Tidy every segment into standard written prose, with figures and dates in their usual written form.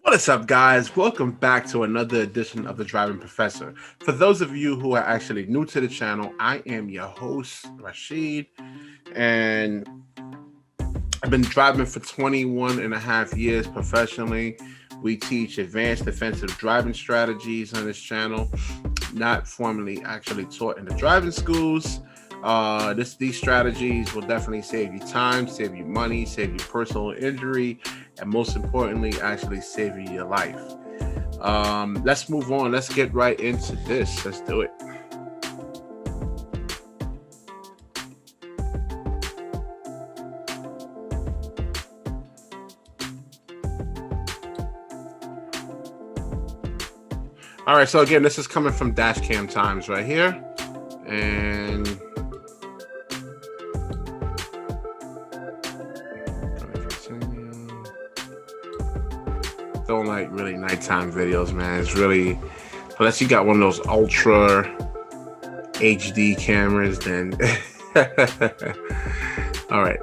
What is up, guys? Welcome back to another edition of the Driving Professor. For those of you who are actually new to the channel, I am your host, Rashid, and I've been driving for 21 and a half years professionally. We teach advanced defensive driving strategies on this channel, not formally actually taught in the driving schools. These strategies will definitely save you time, save you money, save you personal injury, and most importantly, actually save you your life. Let's move on. Let's get right into this. Let's do it. All right, so again, this is coming from Dashcam Times right here. And don't like really nighttime videos, man. It's really, unless you got one of those ultra HD cameras, then all right.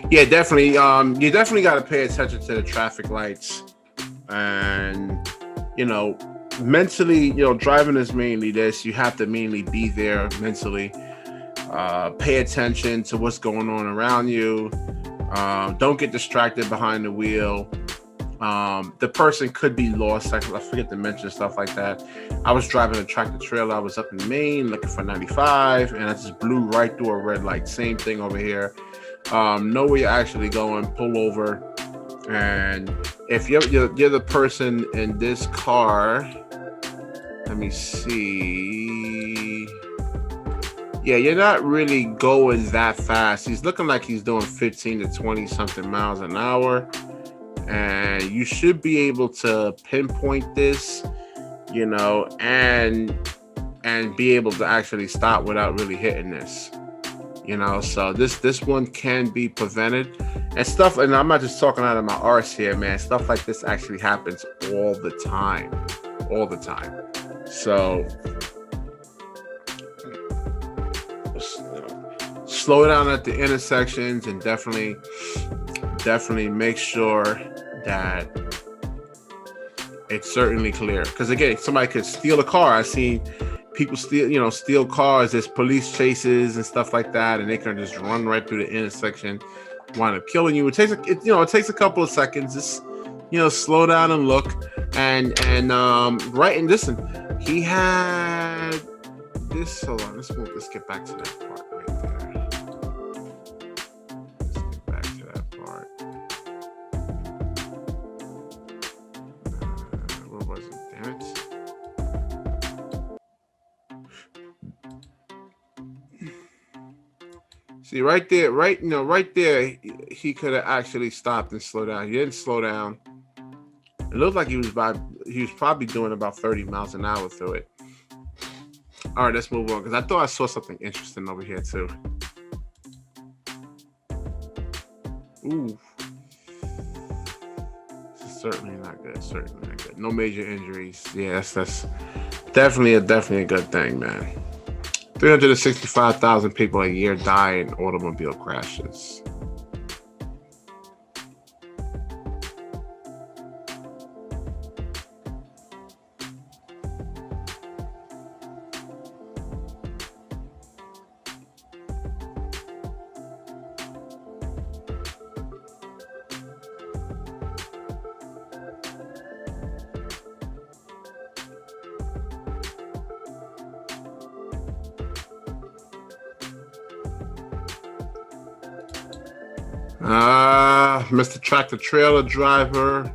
Yeah, definitely. You definitely got to pay attention to the traffic lights, and mentally, driving is mainly this. You have to mainly be there mentally. Pay attention to what's going on around you. Don't get distracted behind the wheel. The person could be lost. I forget to mention stuff like that. I was driving a tractor trailer. I was up in Maine looking for 95, and I just blew right through a red light. Same thing over here. Know where you're actually going. Pull over. And if you're the person in this car, let me see. Yeah, you're not really going that fast. He's looking like he's doing 15 to 20 something miles an hour. And you should be able to pinpoint this, and be able to actually stop without really hitting this. So this one can be prevented and stuff. And I'm not just talking out of my arse here, man. Stuff like this actually happens all the time. So slow down at the intersections and definitely make sure that it's certainly clear. Because again, somebody could steal a car. I've seen people steal cars. There's police chases and stuff like that, and they can just run right through the intersection, wind up killing you. It takes a couple of seconds. Just slow down and look, and right. And listen, he had this. Hold on, let's get back to that part right there. Let's get back to that part. Where was it? Damn it. See, right there, he could have actually stopped and slowed down. He didn't slow down. It looked like he was probably doing about 30 miles an hour through it. All right, let's move on, because I thought I saw something interesting over here too. Ooh. This is certainly not good. No major injuries. Yes, that's definitely a good thing, man. 365,000 people a year die in automobile crashes. Mr. Tractor Trailer driver,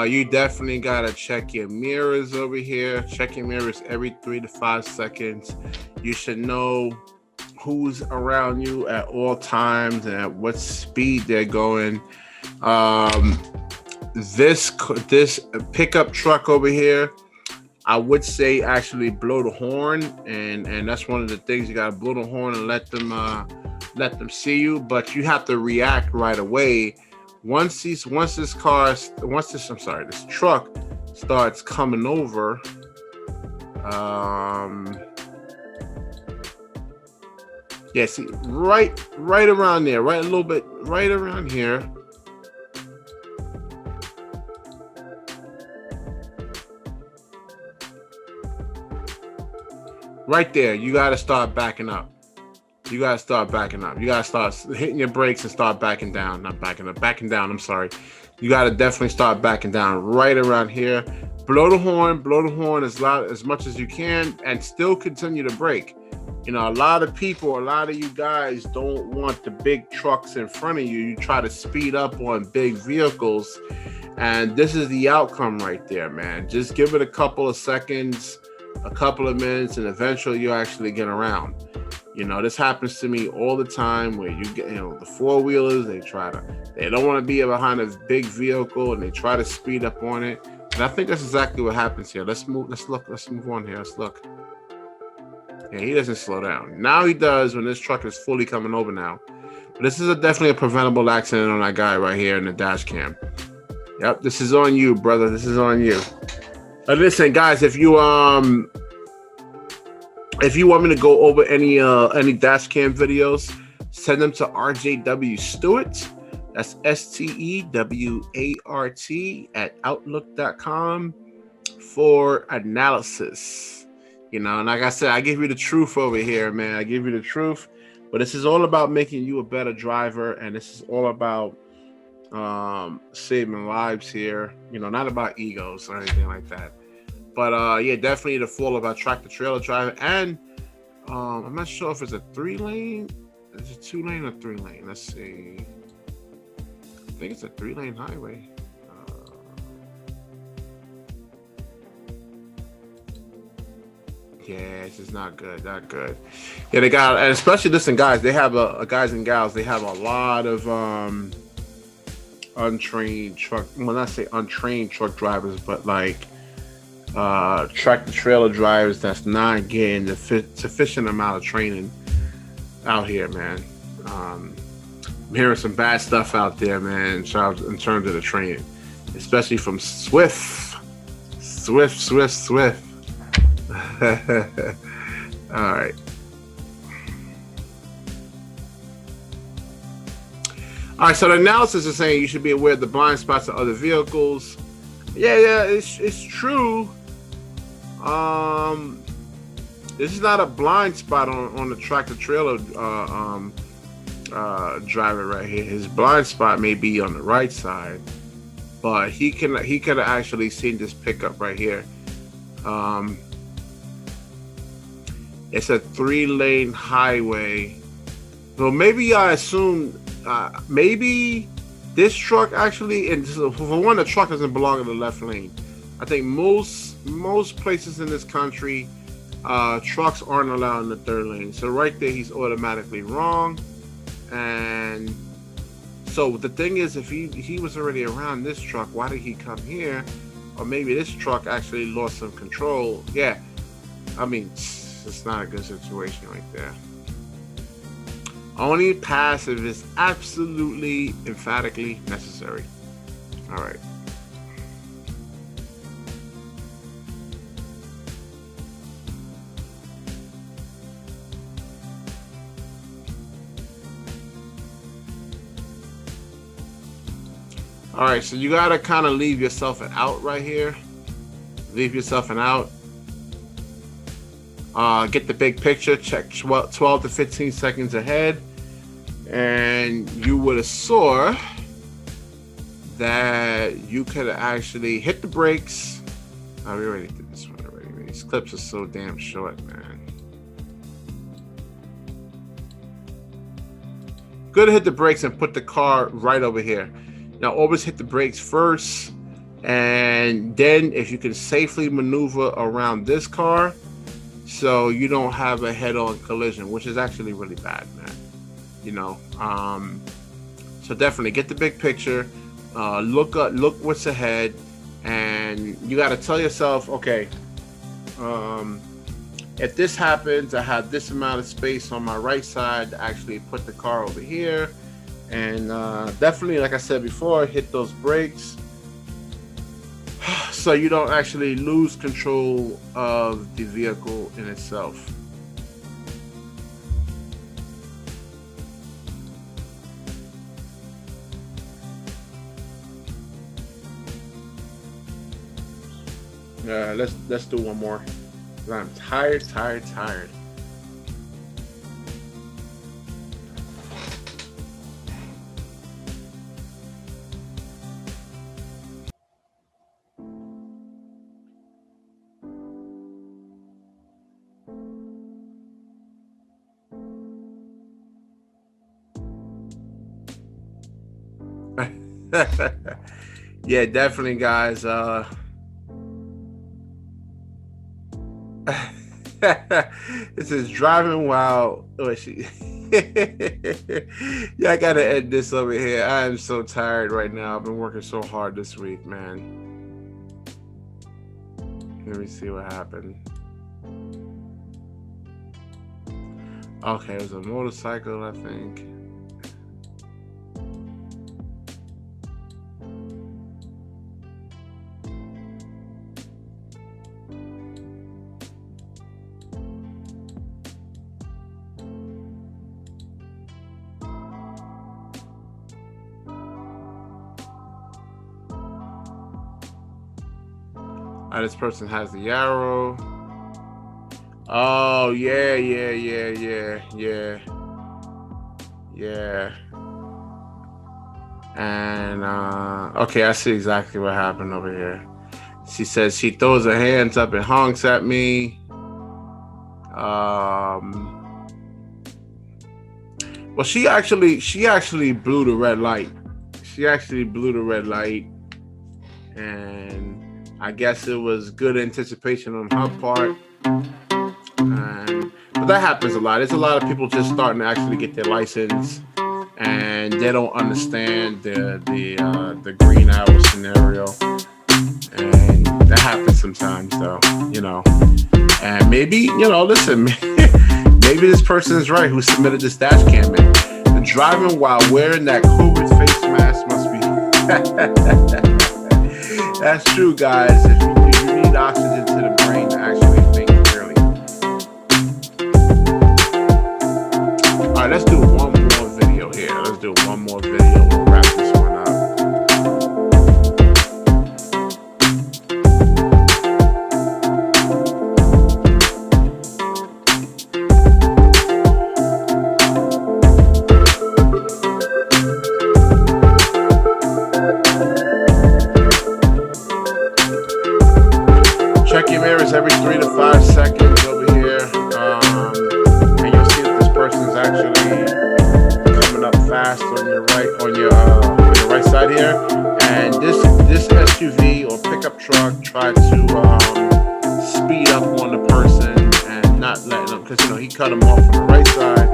you definitely gotta check your mirrors over here. Check your mirrors every 3 to 5 seconds. You should know who's around you at all times and at what speed they're going. This pickup truck over here, I would say actually blow the horn, and that's one of the things. You gotta blow the horn and let them see you, but you have to react right away. Once this truck starts coming over, Yeah, see, right around there, right a little bit, right around here. Right there, you got to start backing up. You got to start backing up. You got to start hitting your brakes and start backing down. Not backing up, backing down. I'm sorry. You got to definitely start backing down right around here. Blow the horn as loud as much as you can, and still continue to brake. You know, a lot of people, a lot of you guys don't want the big trucks in front of you. You try to speed up on big vehicles, and this is the outcome right there, man. Just give it a couple of seconds, a couple of minutes, and eventually you'll actually get around. You know, this happens to me all the time where you get, you know, the four-wheelers, they don't want to be behind a big vehicle and they try to speed up on it. And I think that's exactly what happens here. Let's move on here. Let's look. Yeah, he doesn't slow down. Now he does when this truck is fully coming over now. But this is definitely a preventable accident on that guy right here in the dash cam. Yep, this is on you, brother. This is on you. Listen, guys, if you want me to go over any dash cam videos, send them to RJW Stewart. That's STEWART at outlook.com for analysis. You know, and like I said, I give you the truth over here, man. I give you the truth. But this is all about making you a better driver, and this is all about saving lives here. You know, not about egos or anything like that. But yeah, definitely the fall about tractor trailer driving. And I'm not sure if it's a 3-lane. Is it 2-lane or 3-lane? Let's see. I think it's a 3-lane highway. Yeah, it's just not good. Not good. Yeah, they got, and especially listen, guys. They have guys and gals. They have a lot of untrained truck. Well, not say untrained truck drivers, but like tractor trailer drivers that's not getting the sufficient amount of training out here, man. I'm hearing some bad stuff out there, man, in terms of the training, especially from Swift. All right. All right, so the analysis is saying you should be aware of the blind spots of other vehicles. Yeah, it's true. This is not a blind spot on the tractor trailer driver right here. His blind spot may be on the right side, but he could have actually seen this pickup right here. It's a 3-lane highway. So maybe I assume maybe this truck actually, and for one, the truck doesn't belong in the left lane. I think most places in this country, trucks aren't allowed in the 3rd lane. So right there, he's automatically wrong. And so the thing is, if he was already around this truck, why did he come here? Or maybe this truck actually lost some control. Yeah, I mean, it's not a good situation right there. Only passive is absolutely emphatically necessary. All right. All right, so you gotta kind of leave yourself an out right here. Leave yourself an out. Get the big picture, check 12 to 15 seconds ahead, and you would have saw that you could actually hit the brakes. Oh, we already did this one already. These clips are so damn short, man. Good to hit the brakes and put the car right over here. Now, always hit the brakes first, and then if you can safely maneuver around this car, so you don't have a head-on collision, which is actually really bad, man. You know, so definitely get the big picture, look what's ahead, and you got to tell yourself, okay, if this happens, I have this amount of space on my right side to actually put the car over here, and definitely, like I said before, hit those brakes so you don't actually lose control of the vehicle in itself. Let's do one more. I'm tired. Yeah, definitely, guys. This is driving while yeah, I gotta end this over here. I am so tired right now. I've been working so hard this week, man. Let me see what happened. Okay, it was a motorcycle, I think. This person has the arrow. Oh, yeah. And, okay, I see exactly what happened over here. She says she throws her hands up and honks at me. Well, she actually blew the red light. And I guess it was good anticipation on her part. But that happens a lot. There's a lot of people just starting to actually get their license, and they don't understand the green arrow scenario. And that happens sometimes, though, And maybe, listen, maybe this person is right who submitted this dash cam in. The driving while wearing that COVID face mask must be... That's true, guys. If you need oxygen to the brain to actually think clearly. All right, let's do one more video here. We'll wrap this one up. Check your mirrors every 3 to 5 seconds over here, and you'll see if this person's actually coming up fast on your right side here. And this SUV or pickup truck tried to speed up on the person and not letting him, because he cut him off from the right side.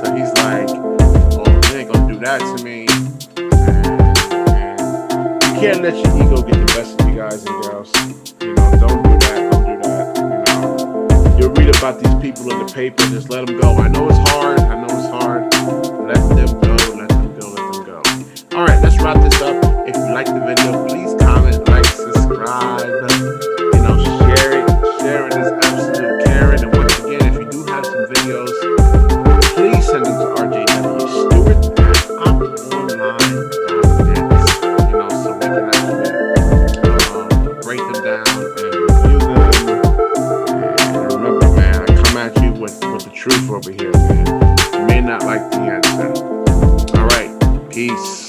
So he's like, "Oh, you ain't gonna do that to me." And you can't let your ego get the best of you guys and girls. Don't do that. You'll read about these people in the paper. Just let them go. I know it's hard. Let them go. All right, let's wrap this up. If you like the video, please comment, like, subscribe. Share it is absolute caring. And once again, if you do have some videos, please send them to rjwstewart@uponline.net. So we can actually break them down and review them. And remember, man, I come at you with the truth over here, man. You may not like the answer. All right, peace.